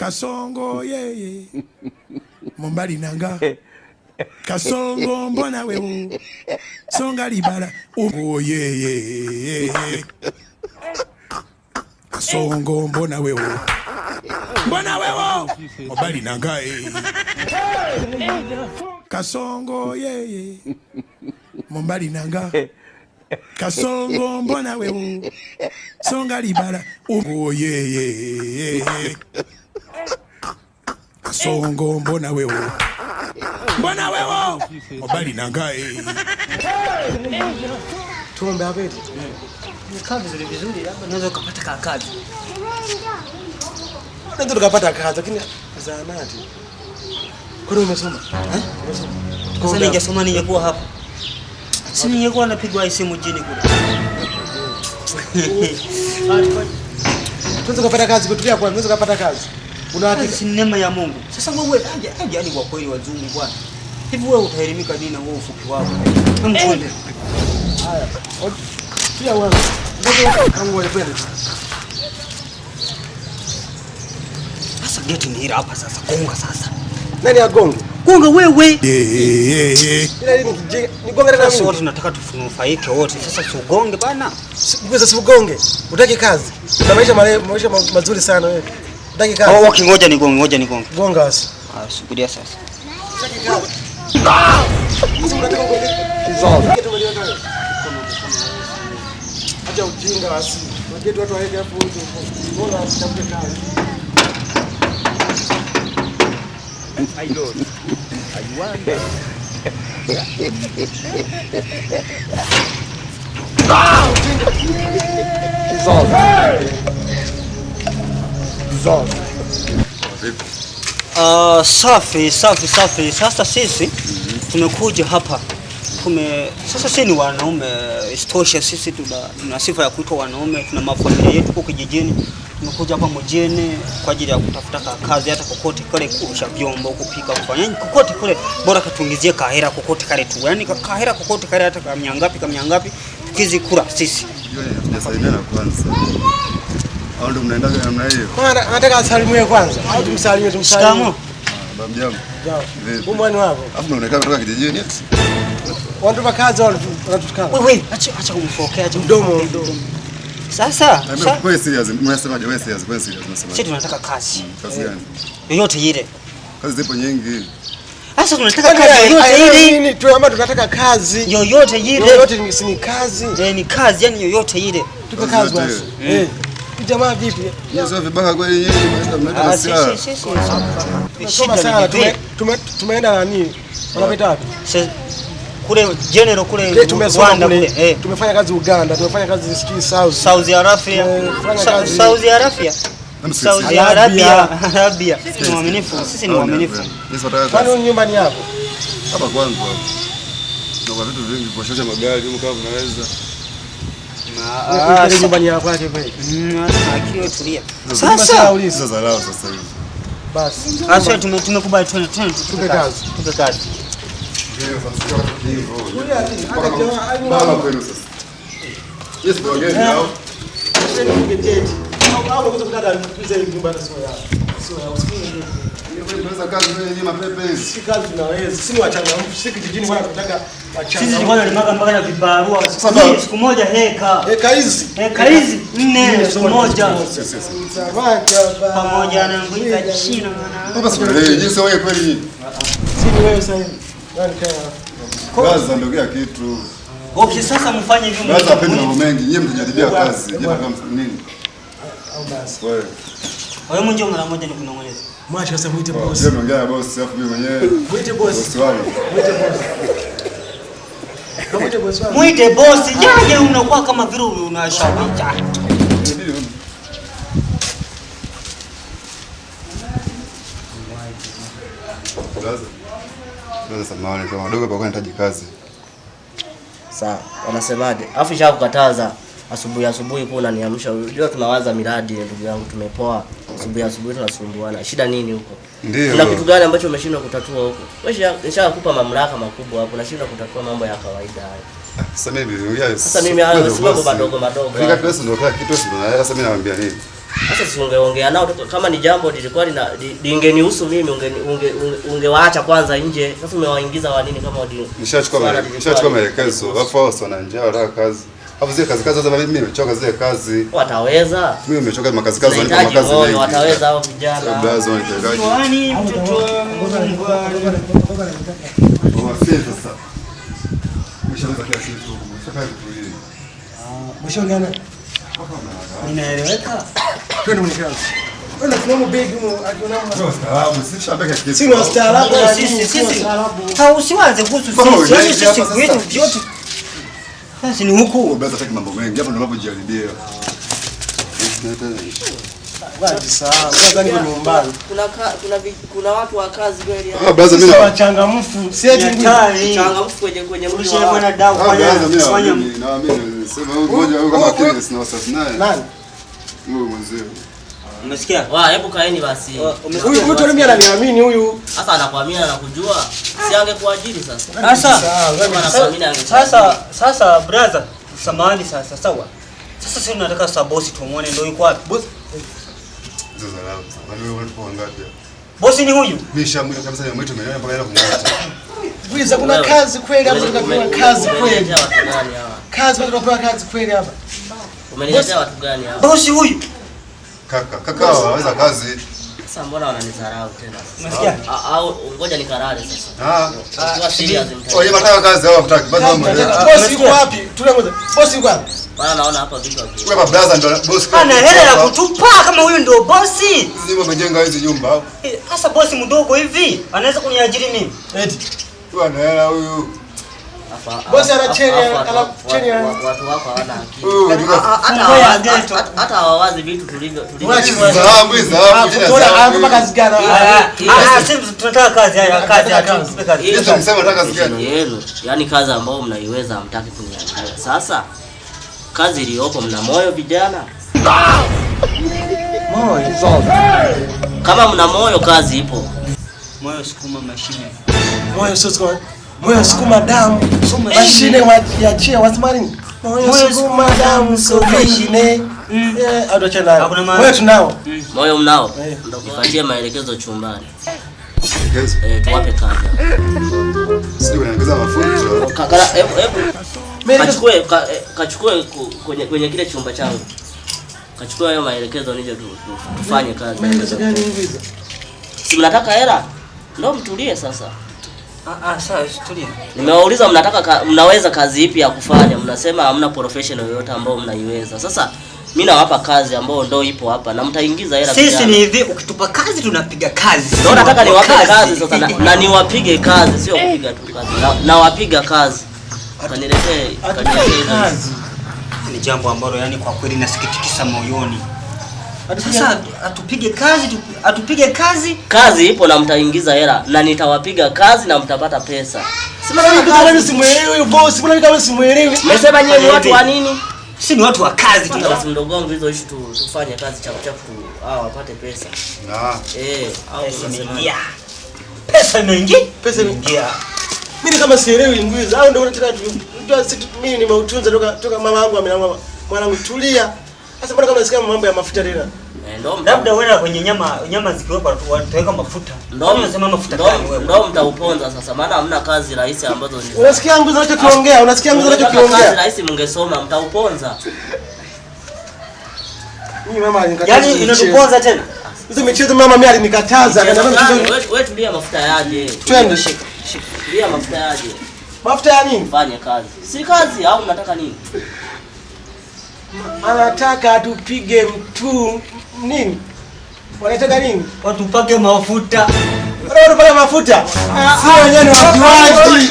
Kasongo yeye Mombali nanga Kasongo mbona wewe Songa libala oh yeye Kasongo mbona wewe Mombali nanga Kasongo yeye Mombali nanga Kasongo mbona wewe Songa libala oh yeye Kasongo mbona wewe Mombali nanga tuombe hapa eti nikaa vizuri labda naweza kupata kazi. Ndio tukapata kazi lakini zaanati. Kwani umesoma? Umesoma. Sasa ningesoma ningekuwa hapa. Si ningekuwa napigwa simu mjini kule. Tunaweza kupata kazi kutulia kwa tunaweza kupata kazi. Una hakika? Si neema ya Mungu. Sasa wewe aje hadi kwa kweli wazungu bwana. Hivi wewe utaelimika nini na wewe ufupi wako? Mkwende. Haya. Pia wewe. Ndio kangu wale pale. Sasa geti ni hapa sasa. Gonga sasa. Nani agonge? Gonga wewe. Ila ni gonga na mimi. Wote tunataka tunufaike wote. Sasa usigonge bana. Sasa usigonge. Utaki kazi. Una maisha mazuri sana wewe. Utaki kazi. Oh, okay, ngoja nigonge. Gonga sasa. Ah, subiria sasa. Utaki kazi. Acha ujinga basi. Wajetu watu waende hapo huko. Bora usitafute kazi. I don't. I wonder. Safi. Sasa sisi tumekuja hapa. Sasa sisi ni wanaume, istosha sisi tuna sifa ya kuitwa wanaume, tuna mafamilia yetu huko kijijini. Tumekuja hapa mjini kwa ajili ya kutafuta kazi hata kokote kule, kuosha vyombo, kupika, kufanya kokote kule, bora katuingizie kahera kokote kale tu. Yaani kahera kokote kale hata kama ngapi tukizikura sisi. Tunasaidiana kwanza. Au ndio mnaenda kwa namna hiyo? Bwana nataka asalimie kwanza. Au tumsalimie. Babu jambo. Wewe mwani wako. Afu unaonekana kutoka kijijini eti. Watu wa kazi wanatukana. Wewe acha kumfokea acha mdomo. Sasa wewe serious, unasemaje wewe serious? Sisi tunataka kazi. Kazi gani? Yoyote ile. Kazi zipo nyingi. Sasa tunataka kazi yoyote ile. Nini? Tunaomba tunataka kazi. Yoyote ile. Yoyote ni kazi. Ni kazi, yani yoyote ile. Tupe kazi basi. Jamaa vipi? Sio vibaka kweli nyinyi mnaenda masiara. Soma sana tumeenda na nini? Unapita wapi? Kule general kule Rwanda kule. Tumefanya kazi Uganda, tumefanya kazi Saudi Arabia. Sisi ni waaminifu. Kwani nyumbani yako? Hapa kwangu hapa. Kuna vitu vingi kuosha magari kama unaweza. Nyumbani yako yake kweli. Akio tulia. Sasa lao sasa hivi. Basi. Sasa tumekubali twende tupe kazi. Siku moja heka hizi 4 siku moja pamoja na ngwita China jinsi wewe kweli wewe sasa hivi kazi ndio kitu. Okay, sasa mfanye hivyo. Sasa pende mambo mengi, nyinyi mtajaribia kazi. Je, kama nini? Au basi. Wewe mwenye mara moja ni kunong'oneza. Mwache sasa muite boss. Sio naongea boss, afu mimi mwenyewe. Muite boss. Boss wangu. Muite boss. Jaje unakuwa kama vile unashawicha. Sasa samahani kama wadogo hapa wanahitaji kazi. Sawa, wanasemaje? Afu shakukataza asubuhi kwa unaniamsha. Unajua tunawaza miradi ndugu yangu, tumepoa. Asubuhi tunasumbuana. Shida nini huko? Ndio. Kuna kitu gani ambacho umeshindwa kutatua huko? Wewe nishakupa mamlaka makubwa hapo, unashindwa kutatua mambo ya kawaida hayo. Sasa mimi hayo hayo si mambo madogo. Nika pesa ndio kwa kitu sio. Sasa mimi naambia nini? Sasa si ungeongea nao kama ni jambo lilikuwa lingenihusu mimi ungewaacha kwanza nje. Sasa umewaingiza wa nini kama nishachukua maelekezo. Alafu wao wana njaa wanataka kazi. Hapo zile kazi sasa mimi nimechoka zile kazi. Wataweza? Mimi nimechoka makazi wanipa makazi mengi. Wataweza hao vijana. Blaza wanahitaji. Kwani mtoto sasa. Mshaanza kiasi tu. Sasa kutulia. Mshongana. Ninaeleweka? Twende mnikao. Wewe unafahamu begi huko akiona Staarabu, si shambeka kitu. si wastaarabu Sisi usiwaze kuhusu sisi vitu vyote. Sasa ni huku. Blaza taki mambo mengi. Hapo ndo unapojaribia. wazi sawa. Nadhani ni nyumbani. Kuna watu wa kazi kweli hapa. Blaza mimi na wachangamfu. Si eti changamfu kwenye mji wa. Bwana dau fanya. Naamini sema huyu mmoja kama kile sina wasiwasi naye. Nani? Huyu mzee. Umesikia? Hebu kaeni basi. Huyu mtu mimi ananiamini huyu. Sasa anakuamini na kujua. Si angekuajiri sasa. Sasa brother, samahani sasa sawa. Sasa sisi tunataka sasa bosi tumuone ndio yuko wapi? Bosi. Sasa wewe unapo ngapi? Bosi ni huyu. Mimi shamwita kabisa ni mwitu mwenyewe mpaka leo kumwacha. Wiza kuna kazi kweli hapa tunapewa kazi kweli. Kazi tunapewa kazi kweli hapa. Umeniletea watu gani hapa? Bosi huyu. Kaka waweza kazi. Sasa mbona wananidharau tena? Umesikia? Au ngoja nikarare sasa. Kwa serious mtaka. Wewe unataka kazi au unataka? Basi mambo. Bosi yuko wapi? Tunaanza. Bosi yuko wapi? Bana naona hapa vitu hapo. Wewe baba blaza ndio bosi. Ana hela ya kutupa kama huyu ndio bosi. Sisi mmejenga hizi nyumba. Sasa bosi mdogo hivi anaweza kuniajiri mimi? Eti. Tu ana hela huyu. Bosi ana cheni watu wako hawana akili. Hata hawawazi vitu tulivyo. Tunataka kazi haya kazi. Yesu msema nataka kazi gani? Yenu, yani kazi ambayo mnaiweza hamtaki kuniambia. Sasa kazi iliyopo mna moyo vijana? Moyo. Kama mna moyo kazi ipo. Moyo sukuma mashine. Moyo sukuma. Moyo sukuma damu. Mashine waachie wasimani. Moyo sukuma damu so mashine. Adocha nayo. Moyo tunao. Moyo mnao. Ndio kupatia maelekezo chumbani. Tuwape kazi. Sio unaongeza mafunzo. Kaka hebu kachukue kwenye kile chumba changu. Kachukua hayo maelekezo nije tufanye kazi. Maelekezo gani hivi? Si mnataka hela? Ndio mtulie sasa. Sawa, tulia. Nimewauliza mnaweza kazi ipi ya kufanya? Mnasema hamna professional yoyote ambao mnaiweza. Sasa mimi nawapa kazi ambao ndio ipo hapa na mtaingiza hela. Sisi ni hivi, ukitupa kazi tunapiga kazi. Ndio nataka niwape kazi sasa na niwapige kazi, sio kupiga tu kazi. Na wapiga kazi. Kaniletee kazi. Ni jambo ambalo yani kwa kweli nasikitikisa moyoni. Sasa atupige kazi. Kazi ipo na mtaingiza hela na nitawapiga kazi na mtapata pesa. Simama simuelewi huyo boss, simama kama simuelewi. Mmesema nyinyi ni watu wa nini? Sisi ni watu wa kazi tu. Basi mdogo wangu hizo issue tufanye kazi chapu wapate pesa. Pesa imeingia. Mimi kama sielewi ngwiza au ndio unataka mimi nimeutunza toka mama yangu amenamwambia mwanangu tulia. Sasa mbona kama nasikia mambo ya mafuta tena? Labda wewe kwenye nyama zikiwepo wataweka mafuta. Ndio unasema mafuta gani wewe? Ndio mtauponza sasa maana hamna kazi rahisi ambazo ni. Unasikia nguzo anachokiongea? Unasikia nguzo anachokiongea? Kazi rahisi mngesoma mtauponza. Mimi mama yaani inatuponza tena. Hizo michezo mama mimi alinikataza. Wewe tulia mafuta yaje. Twende shika. Tulia mafuta yaje. Mafuta ya nini? Fanye kazi. Si kazi au unataka nini? Anataka atupige mtu nini? Wanataka nini? Watupake mafuta. Wanataka mafuta. Si wenyewe ni wajuaji.